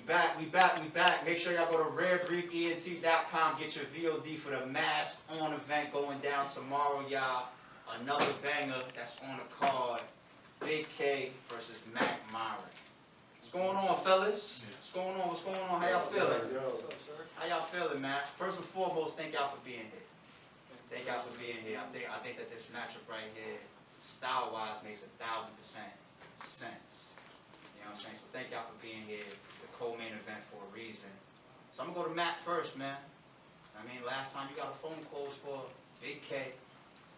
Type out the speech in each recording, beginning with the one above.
We back. Make sure y'all go to RareBreedENT.com. Get your VOD for the mask on event going down tomorrow, y'all. Another banger that's on the card. Big K versus Mackk Myron. What's going on, fellas? What's going on? What's going on? How y'all feeling? How y'all feeling, man? First and foremost, thank y'all for being here. Thank y'all for being here. I think that this matchup right here, style-wise, makes 1000% sense. You know what I'm saying? So thank y'all for being here. The co-main event for a reason. So I'm gonna go to Matt first, man. I mean, last time you got a phone call for Big K,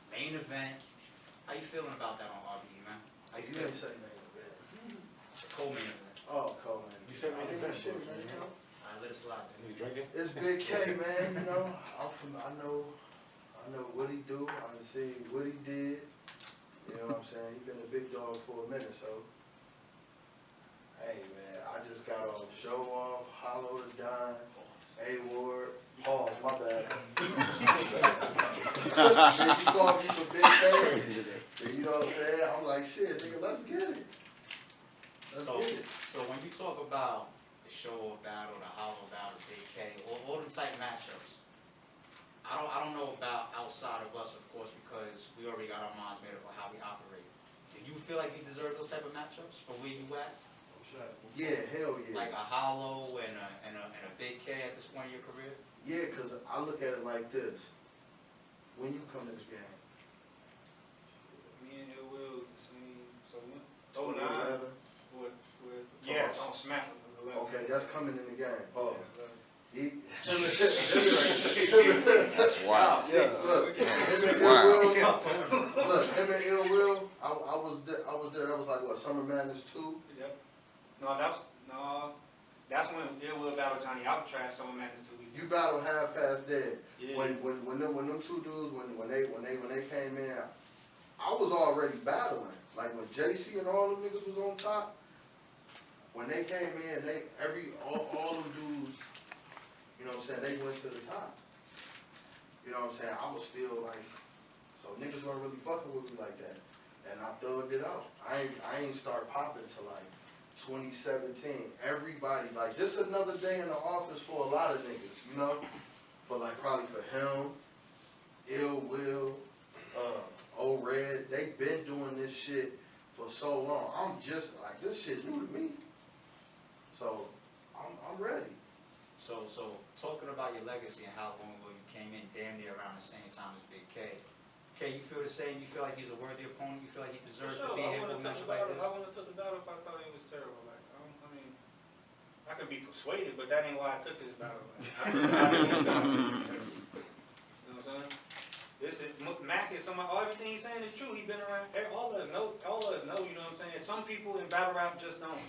main event. How you feeling about that on RBE, man? How you feeling? didn't say main event. It's a co-main event. Oh, co-main. You said main event. Alright, let it slide. You drinking? It's Big K, man. You know, I know what he do. I done see what he did. You know what I'm saying? He been a big dog for a minute, so. Hey, man, I just got off Show Off, Hollow the Dime, A-Ward. Pause, my bad. Then you call me for Big K. Then you know what I'm saying? I'm like, shit, nigga, let's get it. Let's get it. So when you talk about the Show Off battle, the Hollow battle, Big K, all the type matchups, I don't know about outside of us, of course, because we already got our minds made up on how we operate. Do you feel like you deserve those type of matchups for where you at? Yeah, hell yeah. Like a Hollow and a Big K at this point in your career? Yeah, because I look at it like this. When you come to this game, Me and Ill Will, so when? 2011, Yes, on Smack 11. okay, that's coming in the game. Pause. He, That's wild. yeah, look, him and Ill Will, I was there, that was like, what, Summer Madness 2? Yep. That's when Ill Will battled Johnny Alcatraz, Summer Madness 2 weeks. You battle half past dead. Yeah. When them two dudes, when they came in, I was already battling. Like when JC and all them niggas was on top, when they came in, all them dudes, you know what I'm saying, they went to the top. You know what I'm saying? I was still like, so niggas weren't really fucking with me like that. And I thugged it out. I ain't start popping till like 2017. Everybody, like, this is another day in the office for a lot of niggas, you know? But like probably for him, Ill Will, Red, they been doing this shit for so long. I'm just like, this shit new to me. So I'm ready. So talking about your legacy and how long ago you came in damn near around the same time as Big K. K, you feel the same? You feel like he's a worthy opponent? You feel like he deserves to be here for a matchup like this? I wouldn't have took the battle if I thought he was terrible. Like, I mean, I could be persuaded, but that ain't why I took this battle. Like, you know what I'm saying? Mack is everything he's saying is true. He's been around. All of us know. You know what I'm saying? Some people in battle rap just don't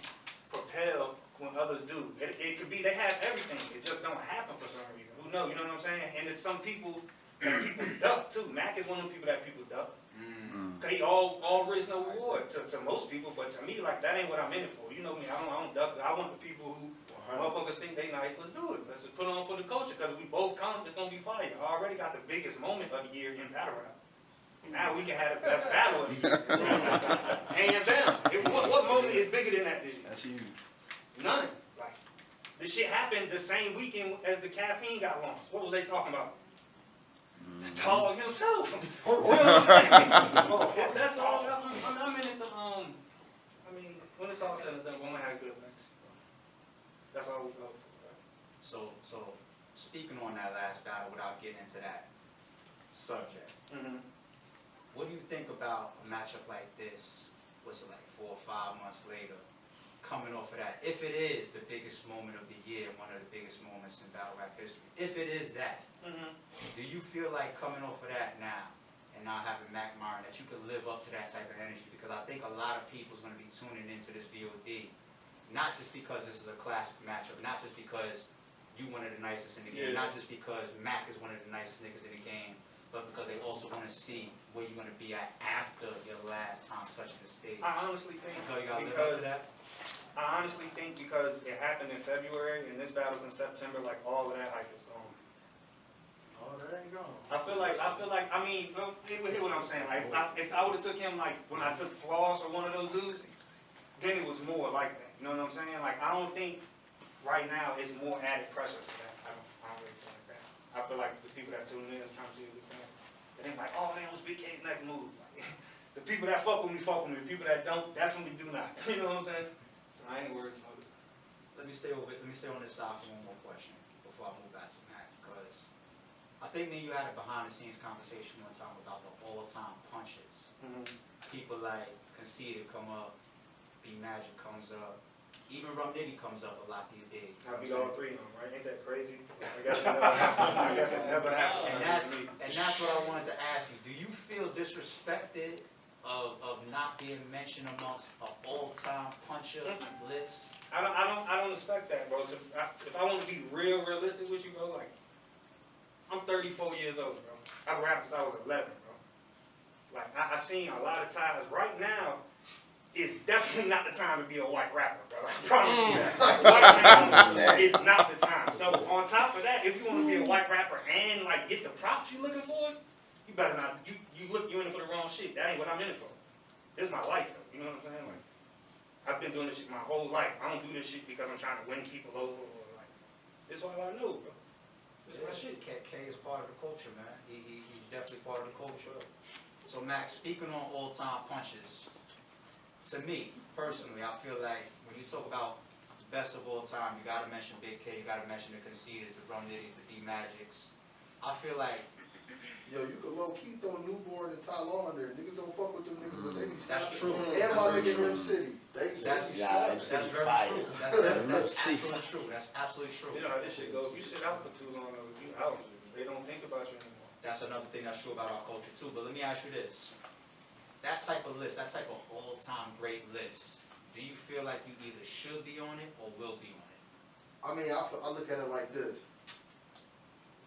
propel when others do. It could be they have everything. It just don't happen for some reason. Who knows? You know what I'm saying? And there's some people that people duck too. Mack is one of the people that people duck. Cause he all risk no reward to most people, but to me, like, that ain't what I'm in it for. You know me, I don't duck. I want the people who motherfuckers think they nice. Let's do it. Let's just put on for the culture, cause we both come. It's gonna be fire. I already got the biggest moment of the year in battle rap. Now we can have the best battle of the year. Hands down. What moment is bigger than that this year? That's huge. None. Like, this shit happened the same weekend as the caffeine got launched. What was they talking about? The dog himself. That's all. I'm in it to I mean, when it's all said and done, we're gonna have good things. That's all we go for. Right? So speaking on that last battle, without getting into that subject, what do you think about a matchup like this? What's it like 4 or 5 months later? Coming off of that, if it is the biggest moment of the year, one of the biggest moments in battle rap history, if it is that, do you feel like coming off of that now, and now having Mackk Myron, that you could live up to that type of energy? Because I think a lot of people's going to be tuning into this VOD, not just because this is a classic matchup, not just because you one of the nicest in the game, not just because Mack is one of the nicest niggas in the game, but because they also want to see where you're going to be at after your last time touching the stage. I honestly think So you got to live up to that? I honestly think because it happened in February and this battle's in September, like, all of that hype is gone. Oh, that ain't gone. I feel like, I mean, hear what I'm saying. Like, if I would have took him, like, when I took Floss or one of those dudes, then it was more like that. You know what I'm saying? Like, I don't think right now it's more added pressure for that. I don't really feel like that. I feel like the people that tuning in is trying to see a big man. It ain't like, oh man, what's Big K's next move? Like, the people that fuck with me, fuck with me. The people that don't, definitely do not. You know what I'm saying? So I ain't worried about it. Let me stay on this side for one more question before I move back to Matt, because I think me and you had a behind the scenes conversation one time about the all-time punches. People like Conceited come up, B Magic comes up, even Rbe comes up a lot these days. I beat all three of them, right? Ain't that crazy? I guess it never happened. I guess it never happened. And that's what I wanted to ask you. Do you feel disrespected of not being mentioned amongst an all-time puncher list? I don't expect that, bro. If I want to be realistic with you, bro, like, I'm 34 years old, bro. I've been rapping since I was 11, bro. Like, I've seen a lot of times. Right now, it's definitely not the time to be a white rapper, bro. I promise you that. Like, right now, it's not the time. So, on top of that, if you want to be a white rapper and, like, get the props you looking for, you better not. You're in it for the wrong shit. That ain't what I'm in it for. This is my life, though. You know what I'm saying? Like, I've been doing this shit my whole life. I don't do this shit because I'm trying to win people over. Or like, this is all I know, bro. This is my shit. K is part of the culture, man. He's definitely part of the culture. So, Max, speaking on all-time punches, to me, personally, I feel like when you talk about best of all time, you gotta mention Big K, you gotta mention the Conceders, the Rbe, the D Magics. I feel like, Yo, you could low-key throw Newborn and Ty Law in there. Niggas don't fuck with them niggas, but they be that's snapping. true. And my nigga Rim City. They be That's snapping. very true. That's absolutely true. That's absolutely true. You know how this shit goes. You sit out for too long, you out. They don't think about you anymore. That's another thing that's true about our culture too. But let me ask you this. That type of list, that type of all-time great list, do you feel like you either should be on it or will be on it? I mean, I look at it like this.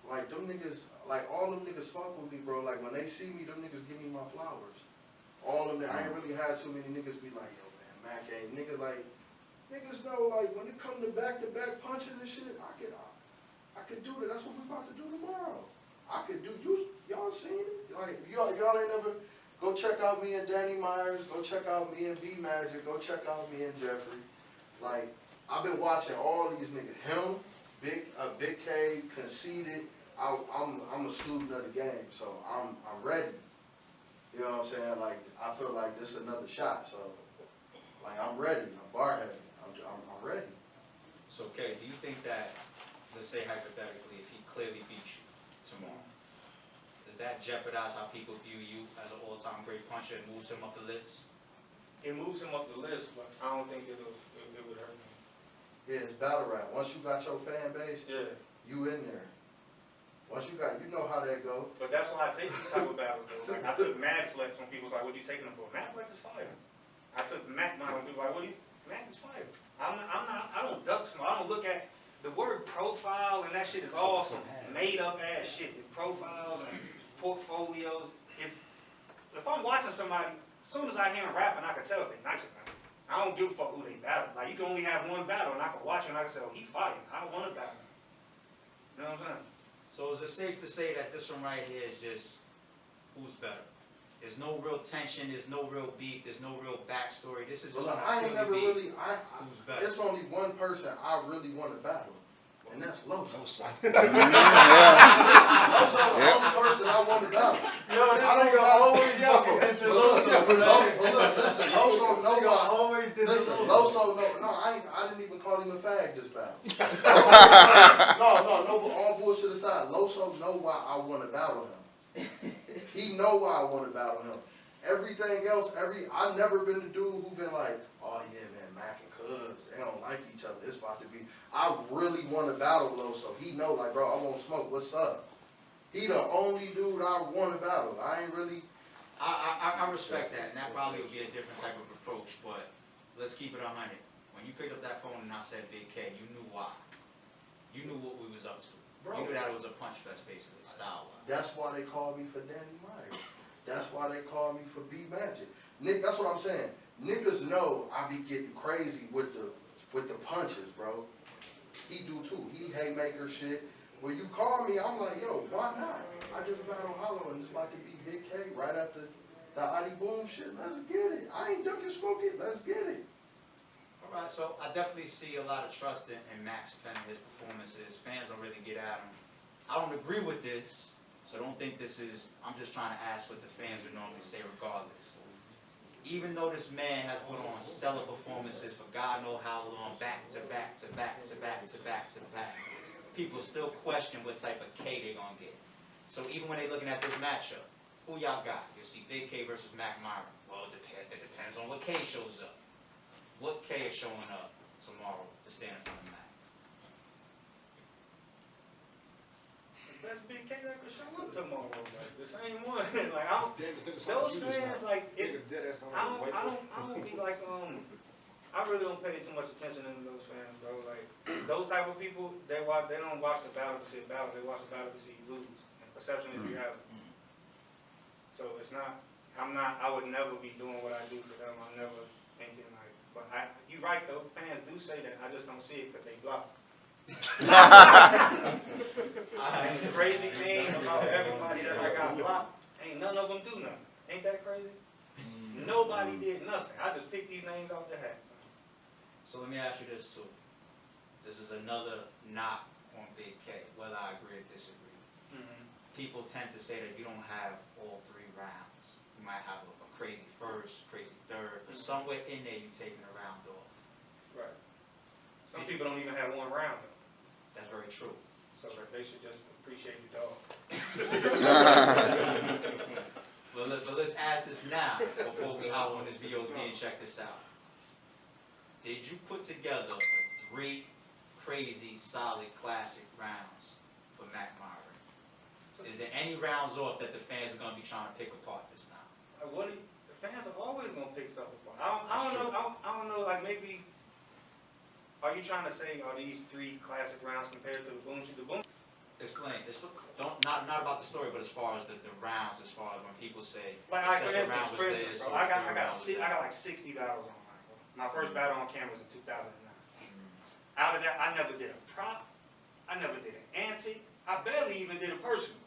Like, them niggas, like, all them niggas fuck with me, bro. Like, when they see me, them niggas give me my flowers. All of them, I ain't really had too many niggas be like, yo, man, Mack ain't. Niggas, like, niggas know, like, when it come to back-to-back punching and shit, I could do that. That's what we about to do tomorrow. I could do, y'all seen it? Like, y'all ain't never, go check out me and Danny Myers, go check out me and B Magic, go check out me and Jeffrey. Like, I've been watching all these niggas. Him, Big K, Conceited. I'm a student of the game, so I'm ready. You know what I'm saying? Like, I feel like this is another shot, so like I'm ready. I'm bar heavy. I'm ready. So, okay, do you think that, let's say hypothetically, if he clearly beats you tomorrow, does that jeopardize how people view you as an all-time great puncher and moves him up the list? It moves him up the list, but I don't think it would hurt him. Yeah, it's battle rap. Once you got your fan base, Yeah. you in there. Once you know how that go. But that's why I take these type of battles, though. Like, I took Mad Flex when people was like, what you taking him for? Mad Flex is fire. I took Mackk Myron when people were like, Mack is fire. I don't duck smoke. I don't look at, the word profile and that shit is all some made up ass shit. The profiles and portfolios. If I'm watching somebody, as soon as I hear them rapping, I can tell if they nice or not. I don't give a fuck who they battle. Like, you can only have one battle, and I can watch it, and I can say, oh, he fighting. I don't want to battle him. You know what I'm saying? So is it safe to say that this one right here is just who's better? There's no real tension, there's no real beef, there's no real backstory. This is just I ain't never really, who's better. it's only one person I really want to battle, and that's Loso. Loso the only person I want to battle. Yo, this nigga always young. This is Loso. Listen, Loso know why. Always this Listen, is Loso, I didn't even call him a fag this battle. No, but all bullshit aside, Loso know why I want to battle him. He know why I want to battle him. Everything else, I've never been the dude who been like, oh yeah, man, Mack and Cuz, they don't like each other. It's about to be. I really want to battle Loso. He know, like, bro, I won't smoke. What's up? He the only dude I want to battle. I ain't really. I respect that, and that probably would be a different type of approach, but let's keep it 100. When you picked up that phone and I said Big K, you knew why. You knew what we was up to. Bro. You knew that it was a punch fest, basically, style-wise. That's why they called me for Danny Myers. That's why they called me for B Magic. Nick, that's what I'm saying. Niggas know I be getting crazy with the punches, bro. He do too. He haymaker shit. When you call me, I'm like, yo, why not? I just battle Hollow and it's about to be Big K right after the Adi Boom shit. Let's get it. I ain't ducking smoking. Let's get it. Alright, so I definitely see a lot of trust in Mack's pen and his performances. Fans don't really get at him. I don't agree with this, so don't think this is, I'm just trying to ask what the fans would normally say regardless. Even though this man has put on stellar performances for God knows how long, back to back to back to back to back to back, people still question what type of K they're gonna get. So even when they're looking at this matchup, who y'all got? You'll see Big K versus Mackk Myron. Well, it depends on what K shows up. What K is showing up tomorrow to stand in front of Mackk? That's Big K that could show up tomorrow. Like the same one. Like those fans, like I don't be like I really don't pay too much attention to those fans, bro. Like those type of people, they don't watch the battle to see a battle. They watch the battle to see you lose. And perception is reality. So it's not. I would never be doing what I do for them. I'm never thinking like. But you're right though. Fans do say that. I just don't see it because they block. And the crazy thing about everybody that I got blocked, ain't none of them do nothing. Ain't that crazy? Nobody did nothing. I just picked these names off the hat. So let me ask you this too. This is another knock on Big K, whether I agree or disagree. People tend to say that you don't have all 3 rounds. You might have a crazy first, crazy third, but somewhere in there you're taking a round off. Right. Some people don't even have 1 round though. That's very true. So they should just appreciate the dog. But let's ask this now before we hop on this VOD and check this out. Did you put together 3 crazy, solid, classic rounds for Mackk Myron? Is there any rounds off that the fans are going to be trying to pick apart this time? The fans are always gonna pick stuff apart. I don't know. Like maybe, are you trying to say are these 3 classic rounds compared to the boom shit? The boom. Explain. Not about the story, but as far as the rounds, as far as when people say Like the second round was this, bro, I got like 60 battles on mine, bro. My first battle on camera was in 2009. Out of that, I never did a prop. I never did an antic. I barely even did a personal.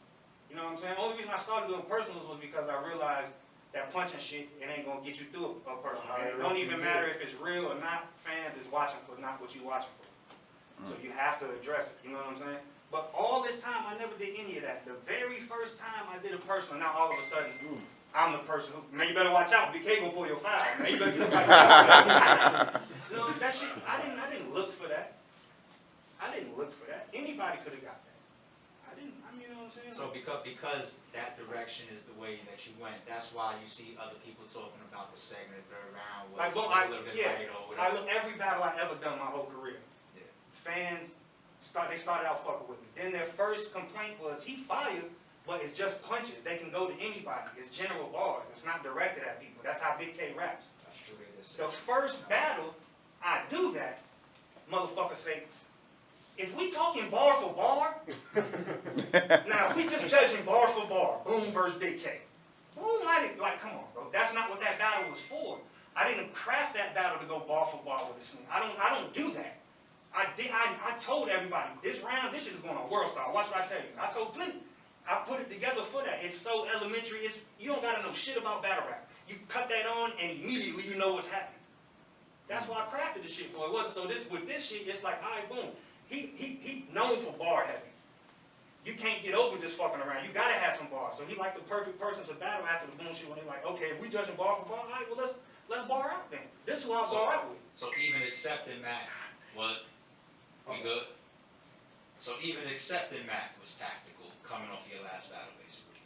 You know what I'm saying? Only reason I started doing personals was because I realized that punching shit, it ain't gonna get you through a personal. And it don't even matter if it's real or not. Fans is watching for not what you watching for. So you have to address it. You know what I'm saying? But all this time, I never did any of that. The very first time I did a personal, now all of a sudden, I'm the person who, man, you better watch out. BK gonna pull your file. Man, you better look like no, that shit, I didn't look for that. I didn't look for that. Anybody could have got that. You know what I'm saying? So because that direction is the way that you went, that's why you see other people talking about the second and third round was a little bit light or whatever. I look every battle I ever done my whole career. Yeah. Fans they started out fucking with me. Then their first complaint was he fired, but it's just punches. They can go to anybody. It's general bars. It's not directed at people. That's how Big K raps. That's true. The first battle I do that, motherfucker say, if we talking bar for bar, now if we just judging bar for bar, Boom versus Big K. Boom, come on, bro. That's not what that battle was for. I didn't craft that battle to go bar for bar with a swing. I don't do that. I told everybody, this round, this shit is going on World Star. Watch what I tell you. I told plenty. I put it together for that. It's so elementary. You don't gotta know shit about battle rap. You cut that on and immediately you know what's happening. That's why I crafted the shit for. It wasn't so with this shit, it's like, all right, boom. He known for bar heavy. You can't get over just fucking around. You gotta have some bars. So he like the perfect person to battle after the boom shit when they're like, okay, if we judging bar for bar, all right, well let's bar out then. This is who I bar out with. So even accepting Mackk, what? We good? So even accepting Mackk was tactical coming off your last battle, basically.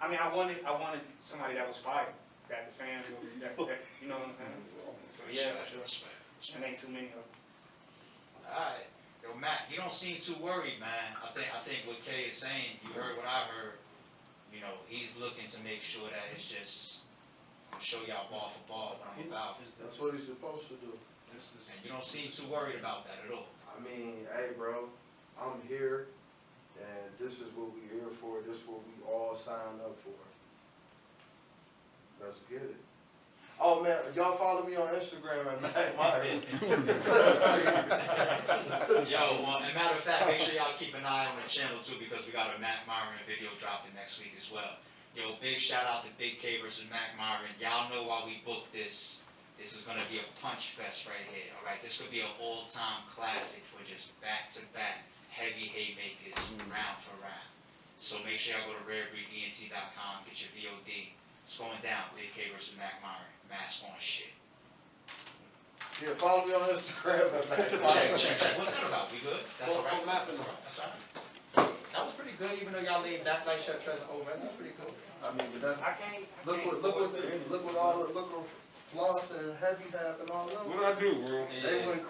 I mean, I wanted somebody that was fighting, that the fans, that you know what I'm saying? So yeah, for sure. And ain't too many of them. All right. Yo, Mackk, you don't seem too worried, man. I think what Kay is saying, you heard what I heard. You know, he's looking to make sure that it's just, I'm gonna show y'all ball for ball what I'm about. That's what he's supposed to do. And you don't seem too worried about that at all. I mean, hey, bro, I'm here, and this is what we're here for. This is what we all signed up for. Let's get it. Oh, man, y'all follow me on Instagram at Mackk Myron. Yo, well, as a matter of fact, make sure y'all keep an eye on the channel, too, because we got a Mackk Myron video dropping next week as well. Yo, big shout out to Big K versus Mackk Myron. Y'all know why we booked this This is gonna be a punch fest right here, alright? This could be an all-time classic for just back-to-back heavy haymakers, round for round. So make sure y'all go to rarebreedent.com, get your VOD. It's going down, Big K versus Mackk Myron, mask on shit. Yeah, follow me on Instagram at Mackk. Check. What's that about? We good? That's all right. That's all right. That was pretty good, even though y'all laid that like Chef Trezor over. That was pretty good. I mean, but that, I can't. look what all the floss and heavy have and all that. What I do, bro? They went